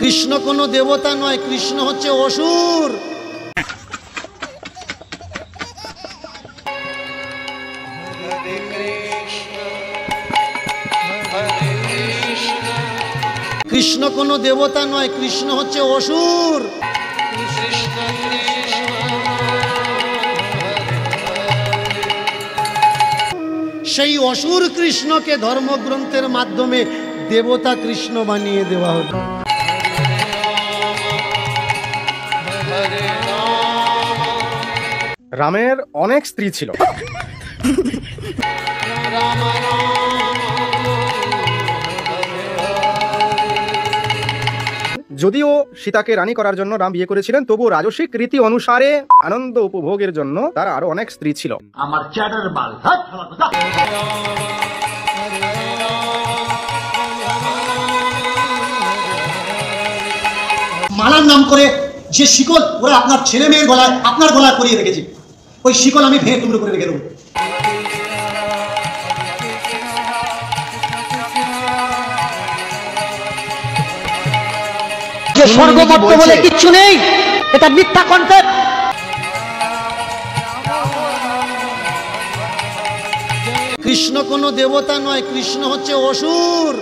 কৃষ্ণ কোনো দেবতা নয়, কৃষ্ণ হচ্ছে অসুর। কৃষ্ণ কোনো দেবতা নয়, কৃষ্ণ হচ্ছে অসুর। সেই অসুর কৃষ্ণকে ধর্মগ্রন্থের মাধ্যমে দেবতা কৃষ্ণ বানিয়ে দেওয়া হলো। রামের অনেক স্ত্রী ছিল। যদিও সীতাকে রানী করার জন্য রাম বিয়ে করেছিলেন, তবু রাজসিক রীতি অনুসারে আনন্দ উপভোগের জন্য তার আরো অনেক স্ত্রী ছিল। আমার চ্যাটার বাল মালার নাম করে যে শিকল ওরা আপনার ছেলে মেয়ের গলায়, আপনার গলায় পরিয়ে রেখেছে, ওই শিকল আমি ভেঙে টুকরো করে রেখে দেবো। স্বর্গমত্ত বলে কিচ্ছু নেই, এটা মিথ্যা কনসেপ্ট। কৃষ্ণ কোনো দেবতা নয়, কৃষ্ণ হচ্ছে অসুর।